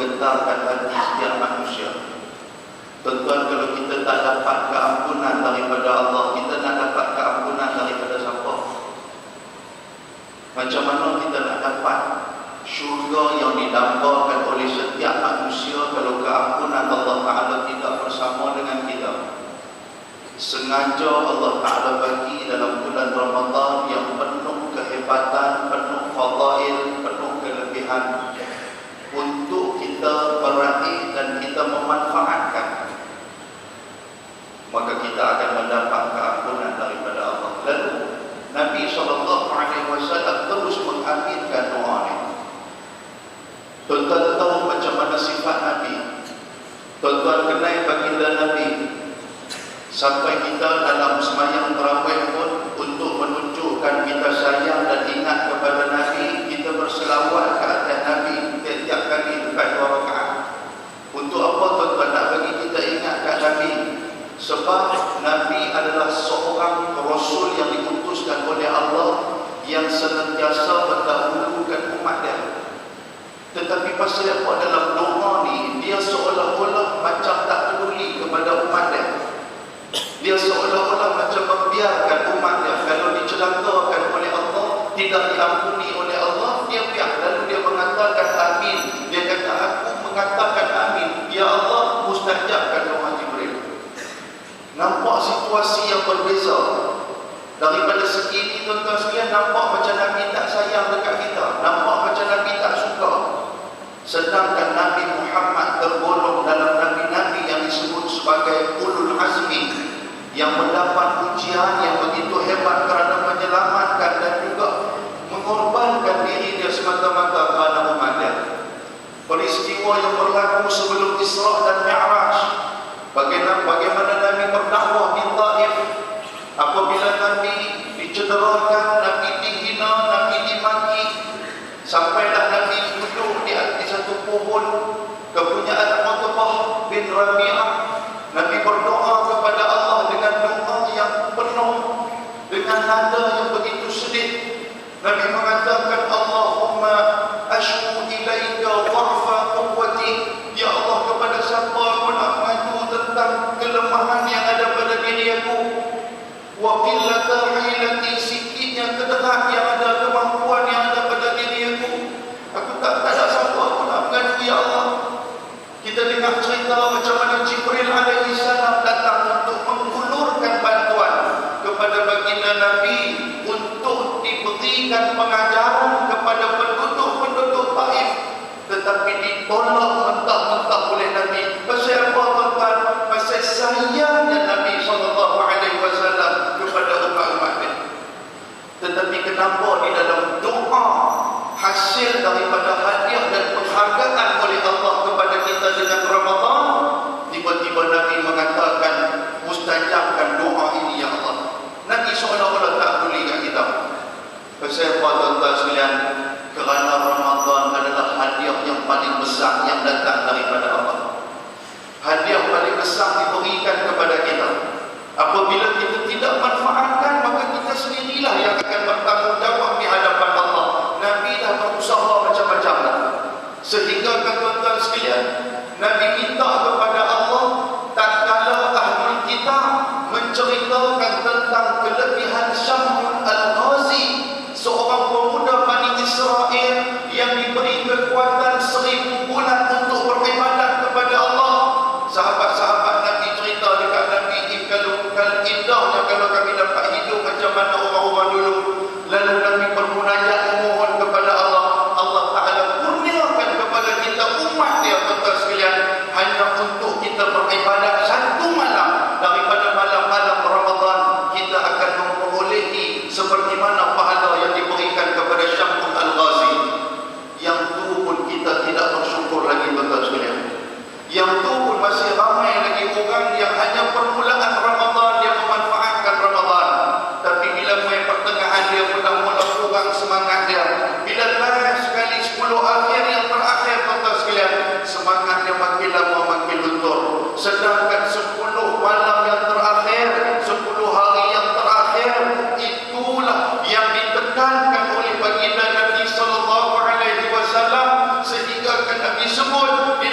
menggetarkan hati setiap manusia. Tuan-tuan, kalau kita tak dapat keampunan daripada Allah, kita nak dapat keampunan daripada siapa? Macam mana kita nak dapat syurga yang didambakan oleh setiap manusia kalau keampunan Allah Ta'ala tidak bersama dengan kita? Sengaja Allah Ta'ala bagi dalam bulan Ramadan yang penuh kehebatan, penuh fadail, penuh kelebihan untuk kita meraih dan kita memanfaatkan, maka kita akan mendapat keampunan daripada Allah. Lalu Nabi SAW terus mengaminkan doa ini. Tuan-tuan tahu macam mana sifat Nabi. Tuan-tuan kenal baginda Nabi. Sampai kita dalam sembahyang tarawih pun, untuk menunjukkan kita sayang dan ingat kepada Nabi, kita berselawat ke atas Nabi tiap-tiap kali dekat 2 rakaat. Untuk apa tuan-tuan nak bagi kita ingat kat Nabi? Sebab Nabi adalah seorang Rasul yang diutuskan oleh Allah, yang senantiasa mendahulukan umat dia. Tetapi pasal apa dalam doa ni, dia seolah-olah macam tak peduli kepada umat dia. Dia seolah-olah macam membiarkan umat dia. Kalau dicelakakan oleh Allah, tidak diampuni oleh Allah, dia biar. Lalu dia mengatakan amin. Dia kata, aku mengatakan amin, ya Allah, mustajabkan doa Jibril. Nampak situasi yang berbeza. Daripada segi ini, tuan-tuan sekalian, nampak macam Nabi tak sayang dekat kita, nampak macam Nabi tak suka. Sedangkan Nabi Muhammad tergolong dalam Nabi-Nabi yang disebut sebagai ulul azmi, yang mendapat ujian yang begitu hebat kerana menyelamatkan dan juga mengorbankan diri dia semata-mata kerana umat dia. Peristiwa yang berlaku sebelum Isra dan Mi'raj, bagaimana Nabi berdakwah di Taif, apabila Nabi dicederakan, Nabi dihina, Nabi dimaki, sampailah Nabi duduk di satu pohon kepunyaan Utbah bin Rabi'ah. Nabi berdoa kepada Allah dengan doa yang penuh dengan nada yang begitu sedih. Nabi mengatakan, Allahumma ashku ilaika dha'fa quwwati, ya Allah, kepada siapa aku nak mengadu tentang kelemahan yang ada pada diri aku, wa qillata hilati, sikitnya kederat yang ada, kemampuan yang ada pada diri aku. Aku tak ada siapa aku nak mengadu, ya Allah. Kita dengar cerita macam mana Jibril alaihi salam datang untuk mengulurkan bantuan kepada baginda Nabi untuk diberikan pengajaran kepada penduduk-penduduk Taif, tetapi ditolak mentah-mentah oleh Nabi. Pasal apa tuan-tuan? Pasal sayangnya Nabi SAW kepada umat-umat ini. Tetapi kenapa di dalam doa hasil daripada hadiah dan penghargaan oleh Allah kepada kita dengan Ramadan, tiba-tiba Nabi mengatakan, mustajabkan doa ini ya Allah. Nabi seolah-olah tak peduli kat kita. Pasal apa tuan-tuan sekalian? Kerana Ramadan adalah hadiah yang paling besar yang datang daripada Allah. Hadiah paling besar diberikan kepada kita. Apabila kita tidak manfaatkan, maka kita sendirilah yang akan bertanggungjawab di hadapan Allah. Nabi dah berusaha macam-macam dah. Sehingga tuan-tuan sekalian, Nabi minta kepada Allah, tatkala ahlul kitab menceritakan tentang kelebihan Syam'ul Al-Ghazi, seorang pemuda Bani Israel yang diberi kekuatan 1000 bulan untuk beribadat kepada Allah. Sahabat-sahabat Nabi cerita dekat Nabi, kalau indahnya kalau kami dapat hidup macam mana orang-orang dulu. Lalu Nabi bermunajat memohon kepada Allah. Allah Ta'ala kurniakan kepada kita umat dia, tuan-tuan sekalian, hanya untuk kita beribadat 1 malam daripada malam-malam Ramadan, kita akan memperolehi seperti mana pahala yang diberikan kepada Syam'ul Al-Ghazi. Yang tu pun kita tidak bersyukur lagi, tuan-tuan sekalian. Yang tu pun masih ramai lagi orang yang hanya permulaan Ramadan dia memanfaatkan Ramadan, tapi bila mulai pertengahan dia mula-mula kurang semangat dia. Bila last sekali 10 akhir yang terakhir, tuan-tuan sekalian, semangat dia makin lama makin luntur. Sedangkan 10 malam yang terakhir, 10 hari yang terakhir, itulah yang ditekankan oleh baginda Nabi SAW, sehingga Nabi sebut di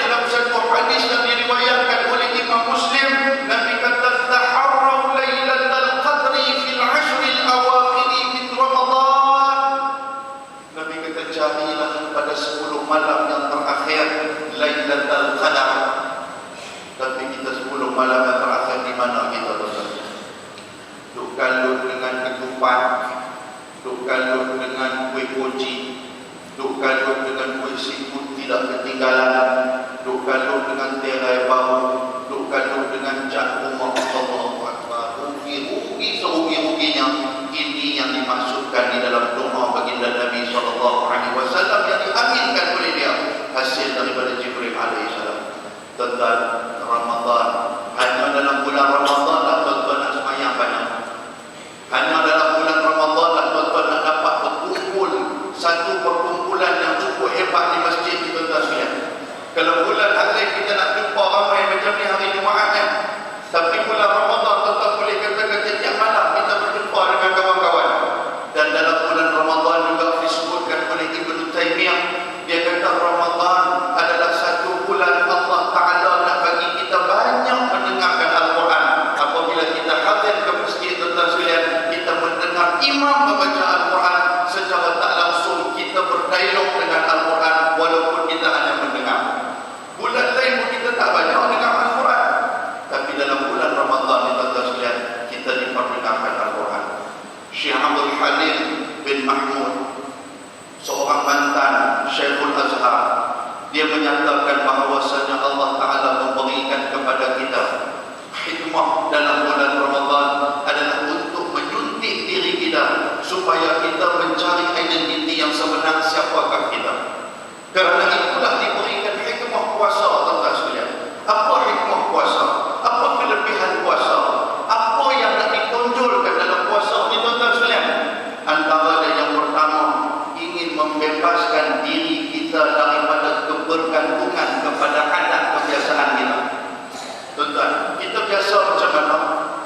Tuan-tuan, Ramadan. Hanya dalam bulan Ramadan lah tuan-tuan nak semayang banyak. Hanya dalam bulan Ramadan lah tuan-tuan nak dapat berkumpul satu perkumpulan yang cukup hebat di masjid di tuan-tuan sekalian. Kalau bulan hari kita nak jumpa ramai macam ni hari Jumaat kan. Tapi bulan Ramadan tuan-tuan boleh katakan setiap malam kita berjumpa dengan kawan-kawan. Dan dalam bulan Ramadan juga disebutkan oleh Ibnu Taimiyah, dia kata Ramadan adalah satu bulan Allah Ta'ala nak bagi kita banyak mendengarkan Al-Quran. Apabila kita hadir ke masjid tuan-tuan sekalian, kita mendengar imam membaca Al-Quran, secara tak langsung kita berdialog dengan Al-Quran walaupun kita hanya mendengar. Bulan lain pun kita tak banyak dengar Al-Quran, tapi dalam bulan Ramadan ni tuan-tuan sekalian, kita diperdengarkan Al-Quran. Syekh Abdul Halim bin Mahmud, seorang mantan Syekhul Azhar, dia menyatakan bahawasanya Allah Ta'ala memberikan kepada kita hikmah dalam bulan Ramadan adalah untuk menyuntik diri kita supaya kita mencari identiti yang sebenar siapakah kita. Kerana itulah diberikan hikmah puasa tuan-tuan sekalian. Apa hikmah puasa? Apa kelebihan puasa? Apa yang nak ditonjolkan dalam puasa ni tuan-tuan sekalian? Antara yang pertama, ingin membebaskan diri kita daripada kebergantungan kepada adat kebiasaan kita. Tuan-tuan, kita biasa macam mana?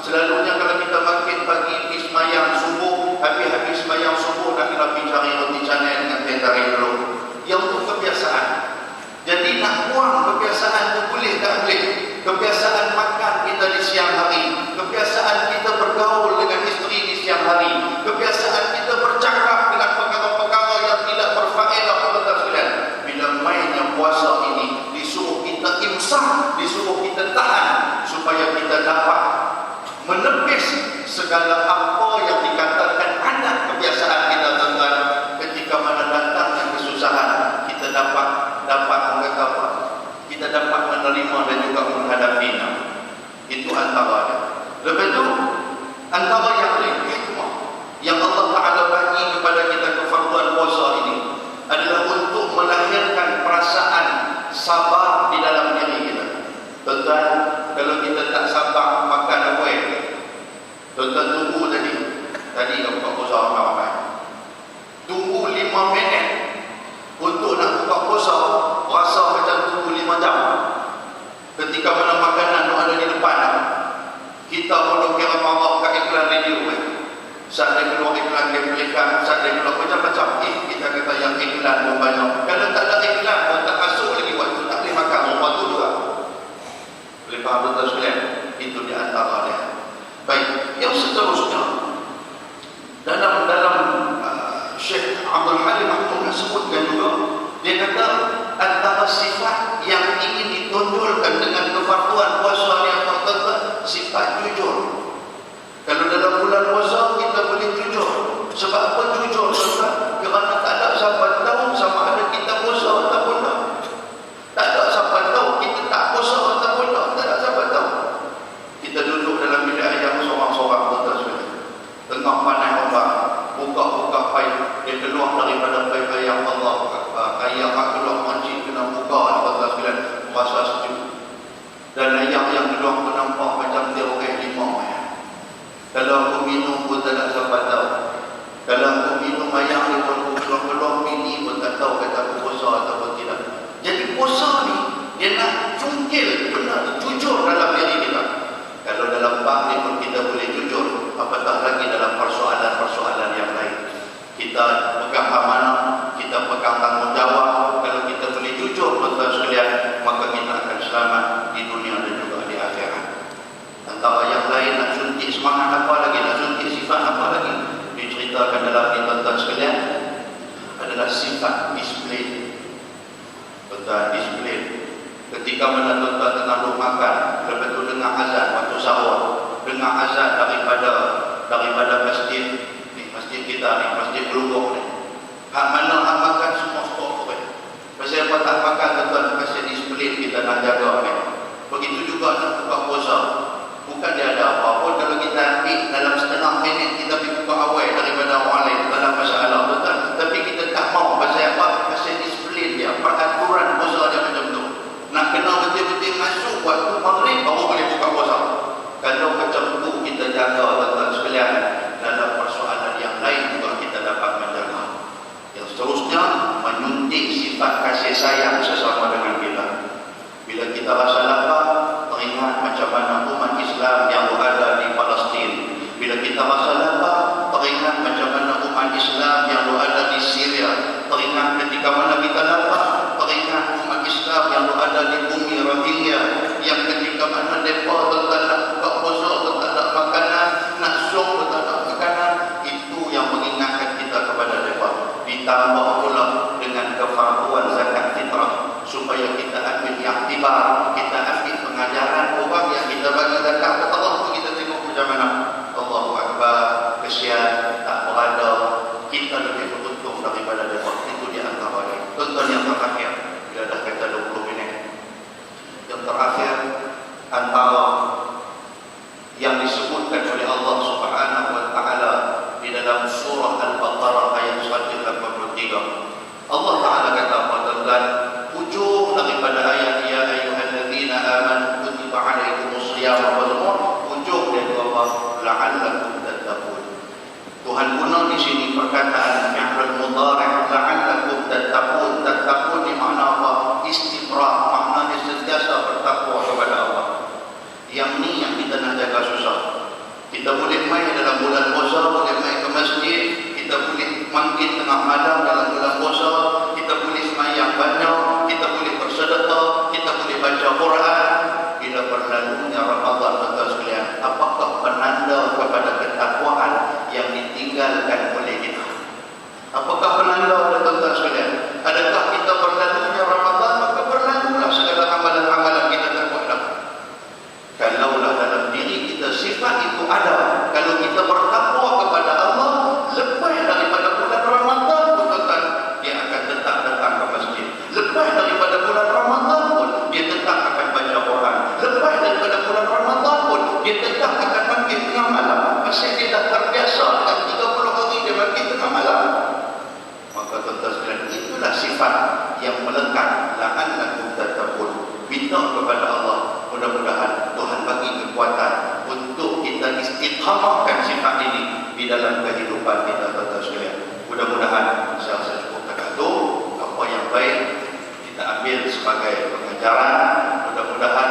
Selalunya kalau kita bangkit pagi, pergi semayang subuh, habis semayang subuh nak kena pergi cari roti canai dengan teh tarik dulu. Yang itu kebiasaan. Jadi nak buang kebiasaan itu boleh tak boleh? Kebiasaan makan kita di siang hari, kebiasaan kita bergaul dengan isteri di siang hari, kebiasaan kita bercakap dengan perkara-perkara yang tidak berfaedah tuan-tuan sekalian. Bila mainnya puasa ini, disuruh kita imsak, disuruh kita tahan supaya kita dapat menepis segala apa yang dikatakan adat kebiasaan kita tuan-tuan. Ketika mana datangnya kesusahan, kita dapat apa? Kita dapat menerima dan juga menghadapinya. Itu antaranya. Lepas itu, antara yang lain, hikmah yang Allah Ta'ala bagi kepada kita kefarduan puasa ini adalah untuk melahirkan perasaan sabar di dalam diri kita. Tuan-tuan, kalau kita tak sabar makan apa yang tuan-tuan tunggu tadi buka puasa ramai-ramai, tunggu 5 minit untuk nak buka puasa, rasa macam tunggu 5 jam. Ketika mana makanan tu ada di depan, kita pun kira marah kat iklan radio saat dia keluar iklan replika, saat dia keluar macam-macam. Kita kata yang iklan pun banyak. Kalau tak ada iklan pun tak masuk lagi waktu, tak boleh makan rumah tu juga. Boleh faham betul sekalian? Itu di antaranya. Baik, yang seterusnya dalam Syekh Abdul Halim Mahmud sebutkan juga, dia kata antara sifat yang ingin ditonjolkan dengan kefarduan puasa ni apa tuan-tuan? Sifat jujur. Kalau dalam bulan puasa kita boleh jujur. Sebab apa jujur tuan-tuan? Kerana tak ada siapa tahu sama ada kita puasa ataupun tak. Tak ada siapa tahu kita tak puasa ataupun tak. Tak ada siapa tahu. Kita duduk dalam bilik ayam seorang-seorang tuan-tuan sekalian. Tengah panas ombak, buka-buka paip, dia keluar daripada paip ayam. Allah ayam keluar mancing kena buka tuan-tuan sekalian, rasa sejuk. Dan ayam yang keluar tu nampak macam dia orang limau. Kalau aku minum pun tak ada siapa tahu. Kalau aku minum ayam ni pun keluar mini pun tak tahu kata aku puasa ataupun tidak. Jadi puasa ni dia nak cungkil benar jujur dalam diri kita. Kalau dalam bab ni pun kita boleh jujur, apatah lagi dalam persoalan-persoalan yang lain. Kita pegang amanah, kita pegang tanggungjawab. Kalau kita boleh jujur tuan-tuan sekalian, maka kita akan selamat di dunia dan juga di akhirat. Antara yang lain, nak suntik semangat apa lagi, nak suntik sifat apa lagi, diceritakan dalam ini tuan-tuan sekalian, adalah sifat disiplin. Tuan-tuan, disiplin. Ketika mana tuan-tuan tengah duduk makan, lepas itu dengar azan waktu sahur, dengar azan daripada masjid kita ni, masjid Gelugok ni. Hak mana hak makan semua stop kan. Pasal apa tak makan tuan-tuan, pasal disiplin kita nak jaga kan. Begitu juga nak buka puasa. Bukan dia ada apa-apa kalau kita ambil dalam setengah minit kita pergi buka awal daripada orang lain, tak ada masalah tuan-tuan. Tapi kita tak mau pasal apa? Pasal disiplin dia, peraturan puasa dia macam tu. Nak kena betul-betul kita rasa lapar, teringat macam mana umat Islam yang berada di Palestin. Bila kita rasa lapar, teringat macam mana umat Islam yang berada di Syria. Teringat ketika mana kita lapar, teringat umat Islam yang berada di bumi Rohingya, yang ketika mana mereka tak ada buka puasa, tak ada makanan, nak syok, tak ada makanan. Itu yang mengingatkan kita kepada mereka. Ditambah pula dengan kefarduan zakat fitrah, supaya kita ambil iktibar, kita ambil pengajaran orang yang kita bagi zakat fitrah itu, kita tengok macam mana. Allahu Akbar, kesian, tak berada, kita lebih beruntung daripada mereka. Itu di antaranya. Contoh yang terakhir, dia dah kata 20 minit. Yang terakhir, antara yang disebutkan oleh Allah Subhanahu wa taala di dalam surah Al-Baqarah ayat 183. Allah Taala kata apa, tuan-tuan? Ujung daripada ayat ya ayyuhalladzina amanu kutiba alaikumusiyam wal ujung dia apa? La'allakum tattaqun. Tuhan guna di sini perkataan fi'il mudhari' la'allakum tattaqun. Tattaqun di makna apa? Istimrar, maknanya sentiasa bertakwa kepada Allah. Yang ni yang kita nak jaga susah. Kita boleh main dalam bulan puasa, boleh main ke masjid, kita boleh mangkit tengah malam dalam bulan puasa, kita boleh sembahyang banyak, kita boleh bersedekah, kita boleh baca Quran. Bila berlalunya Ramadan, tuan-tuan sekalian, apakah penanda kepada ketakwaan yang ditinggalkan oleh kita? Apakah penanda, tuan-tuan sekalian? Adakah kita berlalunya Ramadan, maka berlalulah segala amalan-amalan kita takwa dah. Kalaulah dalam diri kita sifat itu ada, kalau kita bertakwa kepada Allah, lepas daripada bulan Ramadan pun, tuan-tuan, dia akan tetap datang ke masjid. Lepas daripada bulan Ramadan pun, dia tetap akan baca Quran. Lepas daripada bulan Ramadan pun, dia tetap akan mangkit tengah malam. Pasal dia dah terbiasa dengan 30 hari dia mangkit tengah malam. Maka tuan-tuan sekalian, itulah sifat yang melekat. La'allakum tattaqun. Minta kepada Allah, mudah-mudahan Tuhan bagi kekuatan untuk kita istiqamahkan sifat ini di dalam kehidupan kita, tuan-tuan sekalian. Mudah-mudahan saya cukupkan itu. Apa yang baik kita ambil sebagai pengajaran. Mudah-mudahan